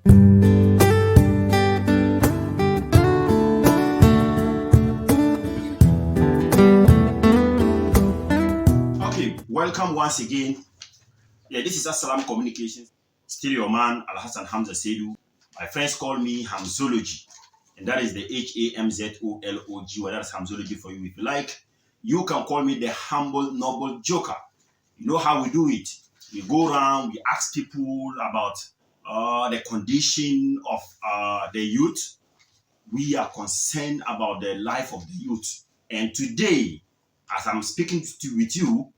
Okay, welcome once again. Yeah, this is assalaammcommunications. Still your man, Alhassan Hamza Seidu. My friends call me Hamzology, and that is the Hamzology. Well, that's Hamzology for you. If you like, you can call me the humble, noble joker. You know how we do it. We go around, we ask people about the condition of the youth. We are concerned about the life of the youth. And today, as I'm speaking with you,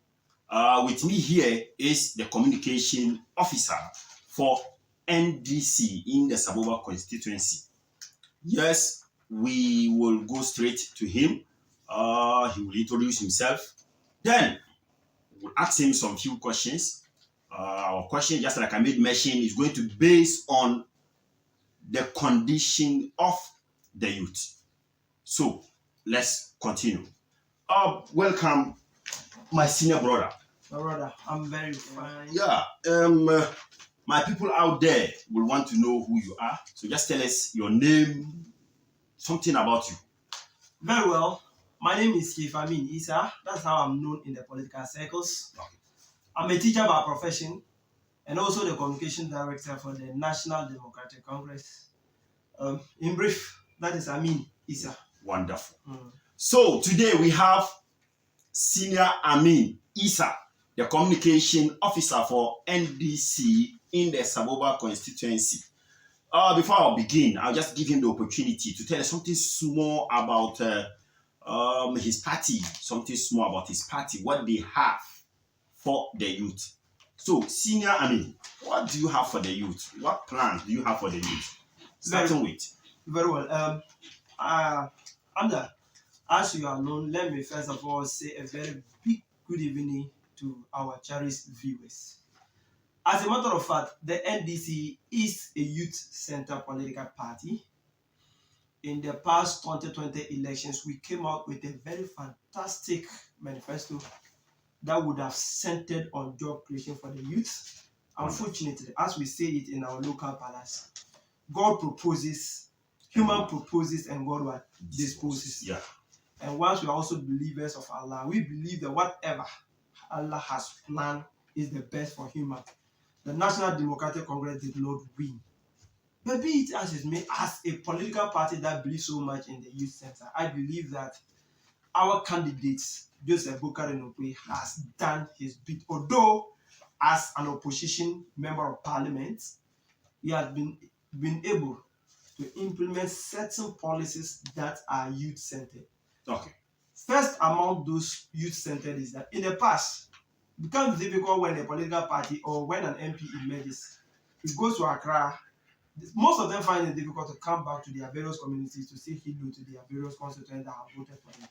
with me here is the communication officer for NDC in the Saboba Constituency. Yes, we will go straight to him. He will introduce himself. Then we'll ask him some few questions. Our question, just like I made mention, is going to be based on the condition of the youth. So let's continue. Welcome, my senior brother. My brother, I'm very fine. Yeah. My people out there will want to know who you are. So just tell us your name, something about you. Very well. My name is Chief Amin Isa. That's how I'm known in the political circles. Okay. I'm a teacher by profession and also the communication director for the National Democratic Congress. In brief, that is Amin Isa. Wonderful. So today we have Senior Amin Isa, the communication officer for NDC in the Saboba constituency. Before I begin, I'll just give him the opportunity to tell us something small about his party, what they have for the youth. So, Senior Amin, what do you have for the youth? What plans do you have for the youth? Starting with. Very well. As you are known, let me first of all say a very big good evening to our cherished viewers. As a matter of fact, the NDC is a youth-centered political party. In the past 2020 elections, we came out with a very fantastic manifesto that would have centered on job creation for the youth. Unfortunately, as we say it in our local palace, God proposes, human proposes, and God disposes. Yeah. And once we are also believers of Allah, we believe that whatever Allah has planned is the best for humans. The National Democratic Congress did not win. But be it as it may, as a political party that believes so much in the youth center, I believe that our candidate, Joseph Bokarenokwe, has done his bit. Although, as an opposition member of parliament, he has been able to implement certain policies that are youth-centered. Okay. First among those youth-centered is that in the past, it becomes difficult when a political party or when an MP emerges. It goes to Accra. Most of them find it difficult to come back to their various communities to say hello to their various constituents that have voted for them.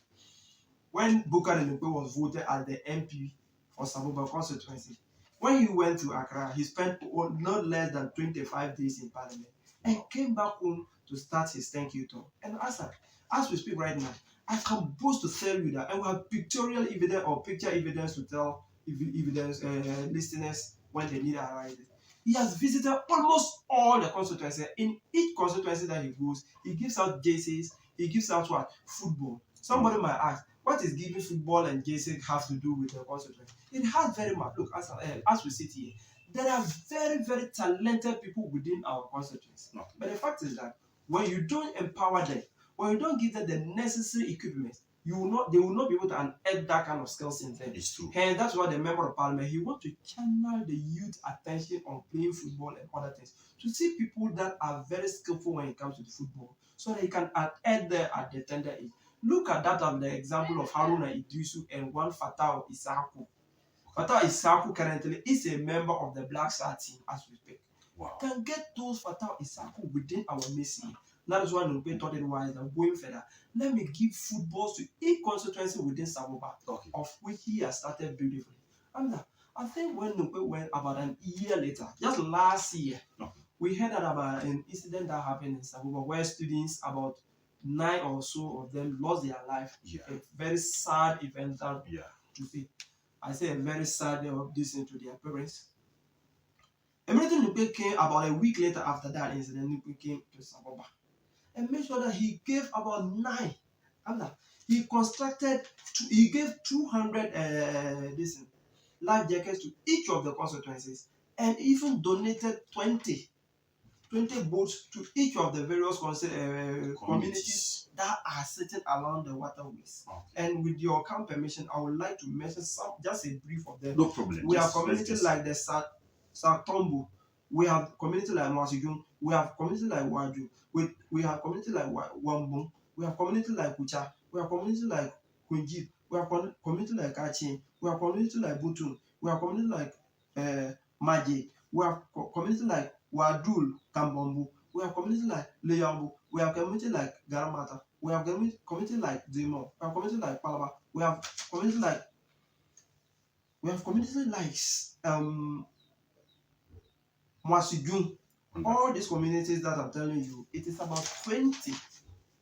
When Bokarenokwe was voted as the MP for Saboba constituency, when he went to Accra, he spent not less than 25 days in parliament and came back home to start his thank you tour. And as we speak right now, I can boast to tell you that, and we have pictorial evidence or picture evidence to tell listeners when they need arises. He has visited almost all the constituencies. In each constituency that he goes, he gives out jerseys, he gives out what? Football. Somebody might ask, what is giving football and jersey have to do with the constituency? It has very much. Look, as we sit here, there are very, very talented people within our constituency. No. But the fact is that when you don't empower them, when you don't give them the necessary equipment, they will not be able to unearth that kind of skills in them. It's true. And that's why the member of parliament, he wants to channel the youth attention on playing football and other things. To see people that are very skillful when it comes to the football, so that he can unearth them at the tender age. Look at that as the example of Haruna Idrisu and one Fatau Isaku. Fatau Isaku currently is a member of the Black Star team as we speak. Wow. Can get those Fatau Isaku within our mission. That is why Nupe thought it wise and going further. Let me give footballs to each constituency within Saboba, Okay. of which he has started beautifully. And I think when Nupe went about a year later, just last year, we heard about an incident that happened in Saboba where students, about 9 or so of them, lost their life. Yeah. A very sad event that Yeah. to see. I say a very sad day of listening to their parents. Immediately Nupe came, about a week later after that incident, Nupe came to Saboba and made sure that he gave about 9. After he constructed, he gave 200 life jackets to each of the constituencies, and even donated 20 boats to each of the various communities that are sitting along the waterways. Okay. And with your kind permission, I would like to mention just a brief of them. No problem. We have communities like the Satombo, we have communities like Mwasijun, we have communities like Waju, we have communities like Wambung, we have communities like Kucha, we have communities like Kunjib, we have communities like Kachin, we have communities like Butun, we have communities like Maji, we have communities like Wadul, Kambombu, we have communities like Leyambu, we have communities like Garamata, we have communities like Dimo, we have communities like Palaba, we have communities like Mwasijun. All these communities that I'm telling you, it is about 20.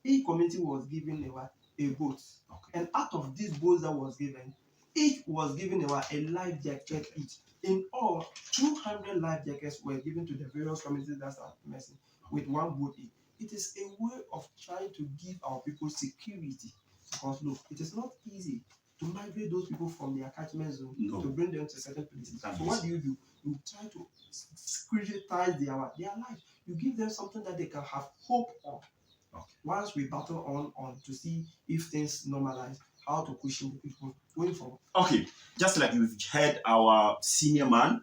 Each community was given a boat. Okay. And out of these boats that was given, each was given a life jacket each. In all, 200 life jackets were given to the various communities that are missing with 1 boat each. It is a way of trying to give our people security. Because look, it is not easy to migrate those people from their catchment zone to bring them to certain places. So what do? You try to securitize their life. You give them something that they can have hope on. Okay. Once we battle on to see if things normalize, how to cushion the people going forward. Okay, just like you've heard our senior man,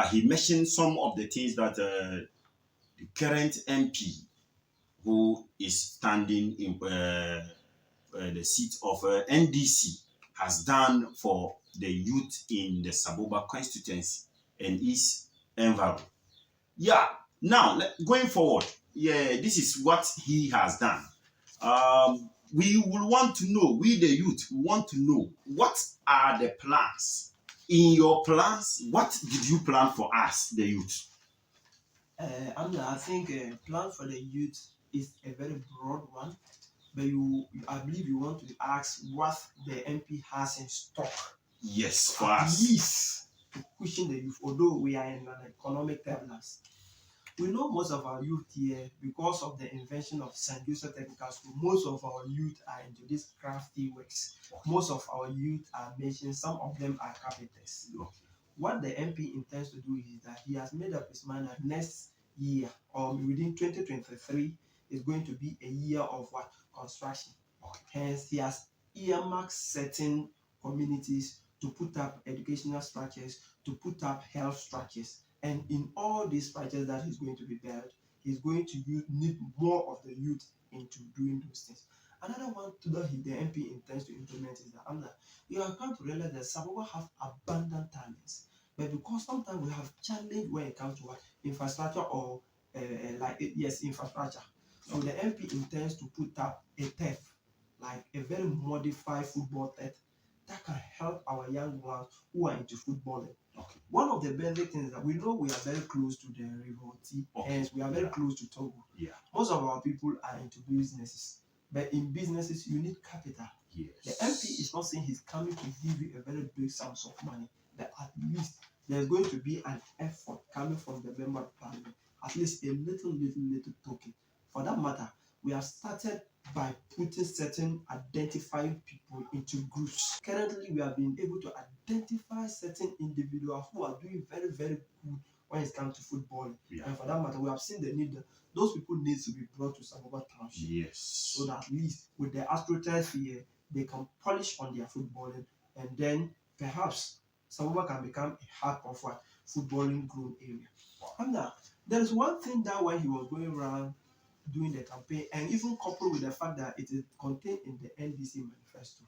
he mentioned some of the things that the current MP who is standing in the seat of NDC has done for the youth in the Saboba constituency and his environment. Now going forward, this is what he has done. We will want to know, we the youth, want to know what are the plans. In your plans, what did you plan for us, the youth? I think a plan for the youth is a very broad one, but I believe you want to ask what the MP has in stock. Yes, for at us. least to cushion the youth, although we are in an economic turbulence. We know most of our youth here, because of the invention of St. Joseph Technical School, most of our youth are into these crafty works. Most of our youth are making, some of them are carpenters. Okay. What the MP intends to do is that he has made up his mind that next year, or within 2023, is going to be a year of what? Construction. Okay. Hence, he has earmarked certain communities to put up educational structures, to put up health structures. And in all these structures that he's going to be built, he's going to need more of the youth into doing those things. Another one that the MP intends to implement is that you have come to realize that Saboba have abundant talents, but because sometimes we have challenge when it comes to what? Infrastructure or infrastructure. So the MP intends to put up a turf, like a very modified football turf, that can help our young ones who are into footballing. Okay. One of the basic things that we know, we are very close to the River T, hence we are very close to Togo. Yeah. Most of our people are into businesses, but in businesses you need capital. Yes. The MP is not saying he's coming to give you a very big sum of money, but at least there's going to be an effort coming from the member of parliament, at least a little token. For that matter, we have started by putting certain identifying people into groups. Currently, we have been able to identify certain individuals who are doing very, very good when it comes to football. Yeah. And for that matter, we have seen the need. Those people need to be brought to Saboba Township. Yes. So that at least with the AstroTurf here, they can polish on their footballing, and then perhaps Saboba can become a hub of what? Footballing grown area. And now, there is one thing that when he was going around doing the campaign, and even coupled with the fact that it is contained in the NDC manifesto,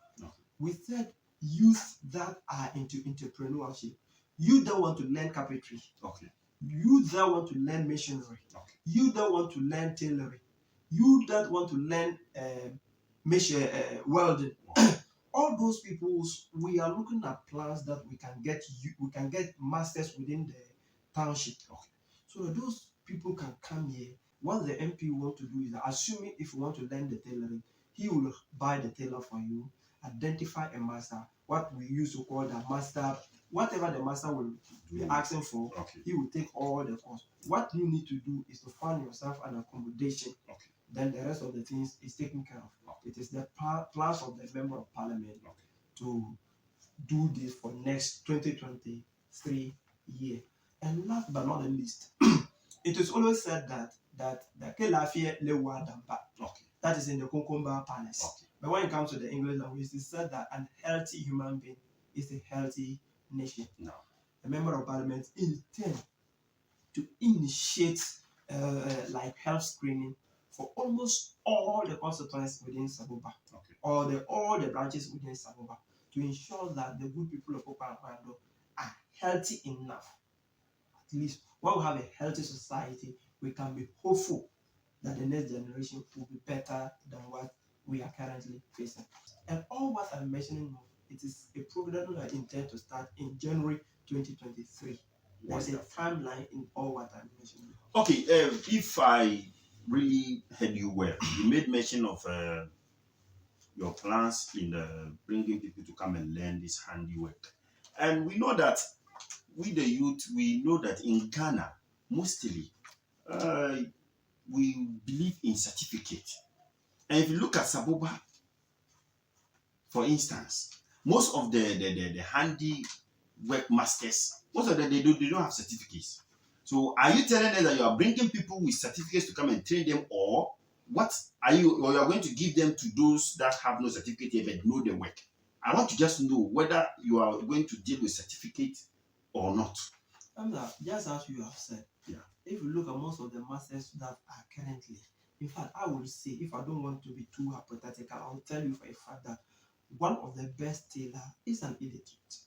we said youth that are into entrepreneurship, you that want to learn carpentry, you that want to learn machinery, you that want to learn tailoring, you that want to learn welding. All those people, we are looking at plans that we can get masters within the township. So that those people can come here. What the MP want to do is that, assuming if you want to learn the tailoring, he will buy the tailor for you, identify a master, what we used to call the master, whatever the master will be asking for, he will take all the cost. What you need to do is to find yourself an accommodation. Then the rest of the things is taken care of. It is the plans of the member of parliament to do this for next 2023 year. And last but not the least, it is always said that the Kelafie Lewa Dampa, that is in the Konkomba Palace. But when it comes to the English language, it is said that an healthy human being is a healthy nation. The member of parliament intend to initiate like health screening for almost all the constituencies within Saboba, or all the branches within Saboba, to ensure that the good people of Opankwando are healthy enough. At least when we have a healthy society, we can be hopeful that the next generation will be better than what we are currently facing. And all what I'm mentioning, it is a program that I intend to start in January 2023. There's a timeline in all what I'm mentioning. Okay, if I really heard you well, you made mention of your plans in bringing people to come and learn this handiwork. And we know that we the youth, we know that in Ghana, mostly, we believe in certificate. And if you look at Saboba, for instance, most of the handy work masters, most of them, they don't have certificates. So are you telling us that you are bringing people with certificates to come and train them, or what are you, or you are going to give them to those that have no certificate yet but know the work? I want to just know whether you are going to deal with certificate or not. Just as you have said, if you look at most of the masters that are currently, in fact, I will say, if I don't want to be too hypothetical, I will tell you for a fact that one of the best tailor is an illiterate.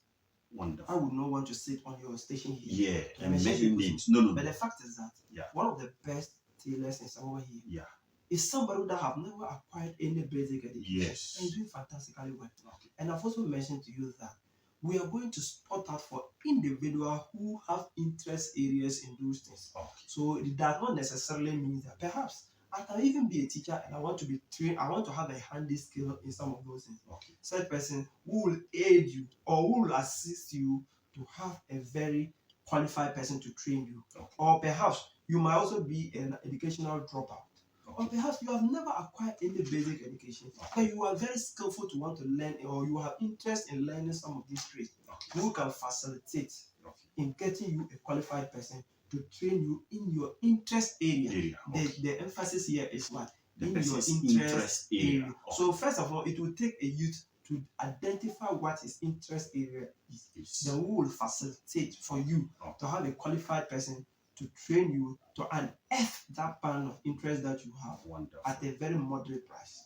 Wonderful. I would not want to sit on your station here. Yeah, and mention names. No. But the fact is that one of the best tailors in somewhere here is somebody that have never acquired any basic education. Yes. And is doing fantastically well. And I've also mentioned to you that we are going to spot out for individuals who have interest areas in those things. So it does not necessarily mean that perhaps I can even be a teacher and I want to be trained, I want to have a handy skill in some of those things. Such person who will aid you or who will assist you to have a very qualified person to train you. Or perhaps you might also be an educational dropout. Or perhaps you have never acquired any basic education, but you are very skillful to want to learn, or you have interest in learning some of these trades. Who can facilitate in getting you a qualified person to train you in your interest area. The emphasis here is what? In your interest area. So first of all, it will take a youth to identify what his interest area is. Then we will facilitate for you to have a qualified person to train you to unearth that band of interest that you have at a very moderate price.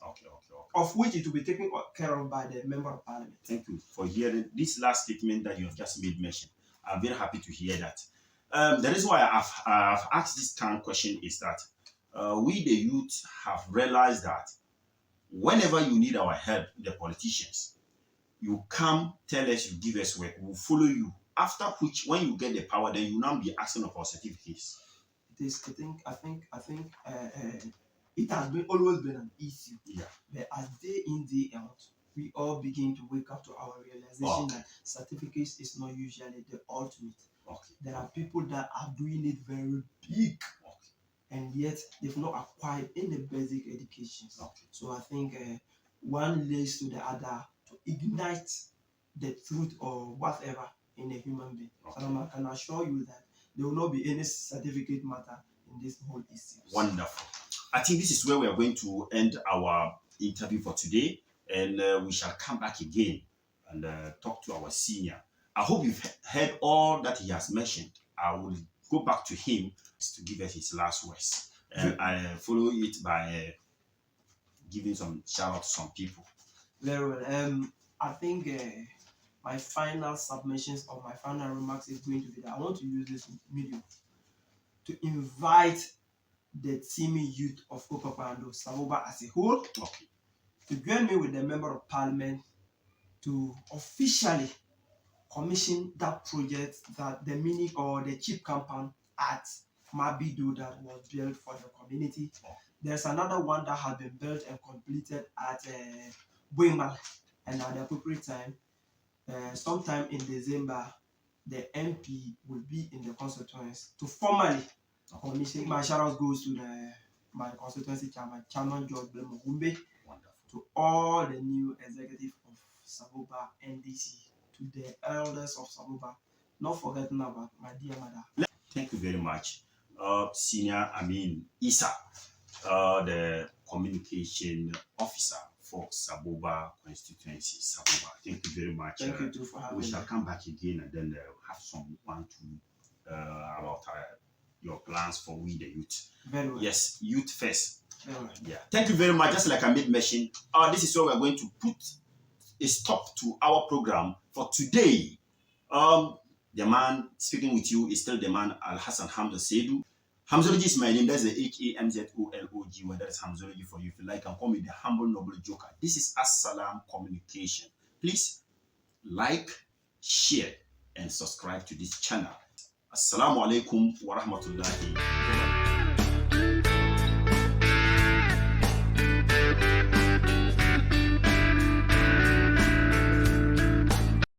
Of which it will be taken care of by the member of parliament. Thank you for hearing this last statement that you have just made mention. I'm very happy to hear that. The reason why I've asked this kind of question is that we the youth have realized that whenever you need our help, the politicians, you come, tell us, you give us work, we'll follow you. After which, when you get the power, then you now be asking for certificates. It is, I think, it has always been an issue. But as day in, day out, we all begin to wake up to our realization that certificates is not usually the ultimate. There are people that are doing it very big, and yet they've not acquired any basic education. So I think one leads to the other to ignite the truth or whatever in a human being. So I can assure you that there will not be any certificate matter in this whole issue. Wonderful. I think this is where we are going to end our interview for today, and we shall come back again and talk to our senior. I hope you've heard all that he has mentioned. I will go back to him to give us his last words. I follow it by giving some shout out to some people. Very well. I think my final submissions or my final remarks is going to be that I want to use this medium to invite the teaming youth of Okapando, Saboba as a whole, to join me with the member of parliament to officially commission that project, that the mini or the cheap compound at Mabido that was built for the community. There's another one that has been built and completed at Boemal and at the appropriate time, sometime in December, the MP will be in the constituency to formally commission. My shout out goes to my constituency chairman George Blemogumbe, to all the new executive of Saboba NDC, to the elders of Saboba, not forgetting about my dear mother. Thank you very much, Senior Isa, the communication officer for Saboba Constituency. Saboba, thank you very much. Thank you too for having me. We shall come back again and then have some about your plans for we the youth. Very well. Yes, youth first. Very well. Yeah. Thank you very much. Just like I made mention, this is where we are going to put a stop to our program for today. The man speaking with you is still the man Al-Hassan Hamza Saidu. Hamzology is my name. That's the HAMZOLOG. Well, that is Hamzology for you. If you like, and call me the humble noble joker. This is Assalam Communication. Please like, share, and subscribe to this channel. Assalamu alaikum wa rahmatullahi wa barakatuh.